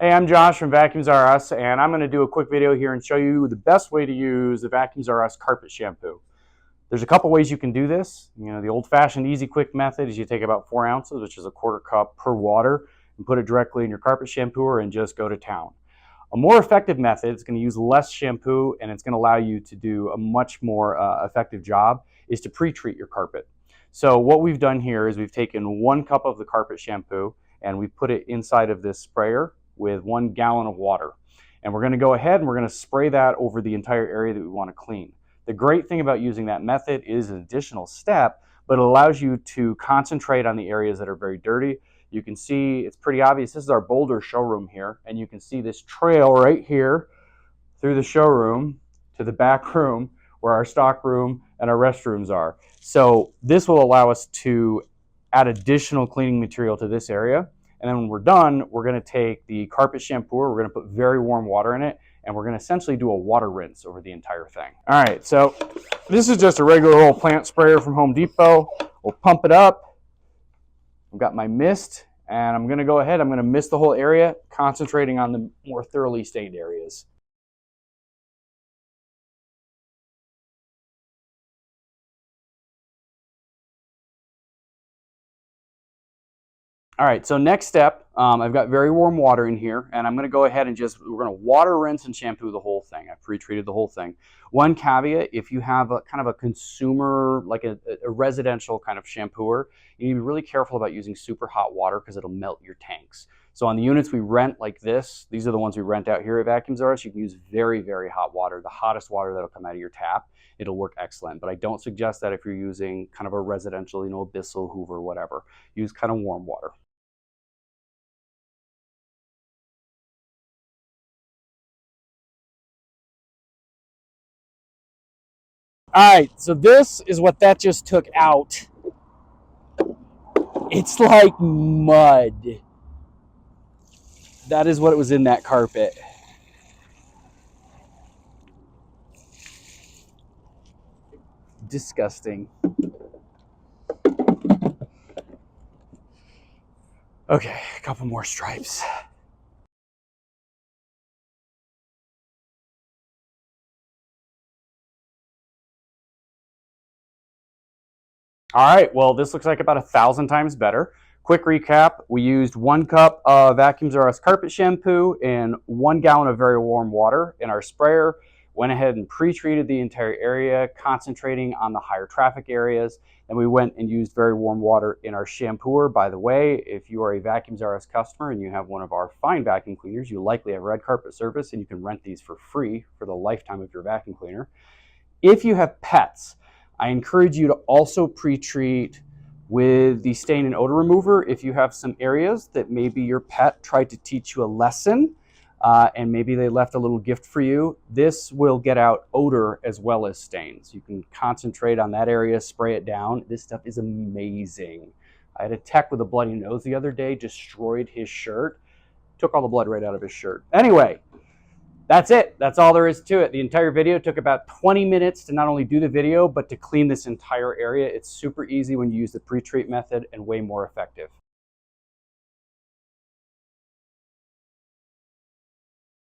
Hey, I'm Josh from Vacuums R Us, and I'm going to do a quick video here and show you the best way to use the Vacuums R Us Carpet Shampoo. There's a couple ways you can do this. The old-fashioned easy quick method is you take about 4 ounces, which is a quarter cup per water, and put it directly in your carpet shampooer and just go to town. A more effective method, it's going to use less shampoo and it's going to allow you to do a much more effective job, is to pre-treat your carpet. So what we've done here is we've taken 1 cup of the carpet shampoo and we've put it inside of this sprayer with 1 gallon of water. And we're going to go ahead and we're going to spray that over the entire area that we want to clean. The great thing about using that method is an additional step, but it allows you to concentrate on the areas that are very dirty. You can see it's pretty obvious. This is our Boulder showroom here, and you can see this trail right here through the showroom to the back room where our stock room and our restrooms are. So this will allow us to add additional cleaning material to this area. And then when we're done, we're going to take the carpet shampooer, we're going to put very warm water in it, and we're going to essentially do a water rinse over the entire thing. All right, so this is just a regular old plant sprayer from Home Depot. We'll pump it up. I've got my mist, and I'm going to go ahead, I'm going to mist the whole area, concentrating on the more thoroughly stained areas. All right, so next step, I've got very warm water in here, and I'm going to go ahead and we're going to water, rinse, and shampoo the whole thing. I've pre-treated the whole thing. One caveat, if you have a kind of a consumer, like a residential kind of shampooer, you need to be really careful about using super hot water because it'll melt your tanks. So on the units we rent like this, these are the ones we rent out here at Vacuums R Us, you can use very, very hot water, the hottest water that'll come out of your tap. It'll work excellent, but I don't suggest that if you're using kind of a residential, Bissell, Hoover, whatever. Use kind of warm water. All right, so this is what that just took out. It's like mud. That is what was in that carpet. Disgusting. Okay, a couple more stripes. All right, well, this looks like about 1,000 times better. Quick recap, we used 1 cup of Vacuums R Us carpet shampoo and 1 gallon of very warm water in our sprayer. Went ahead and pre-treated the entire area, concentrating on the higher traffic areas. Then we went and used very warm water in our shampooer. By the way, if you are a Vacuums R Us customer and you have one of our fine vacuum cleaners, you likely have red carpet service and you can rent these for free for the lifetime of your vacuum cleaner. If you have pets, I encourage you to also pre-treat with the stain and odor remover if you have some areas that maybe your pet tried to teach you a lesson and maybe they left a little gift for you. This will get out odor as well as stains. You can concentrate on that area, spray it down. This stuff is amazing. I had a tech with a bloody nose the other day, destroyed his shirt, took all the blood right out of his shirt. Anyway, that's it. That's all there is to it. The entire video took about 20 minutes to not only do the video, but to clean this entire area. It's super easy when you use the pre-treat method and way more effective.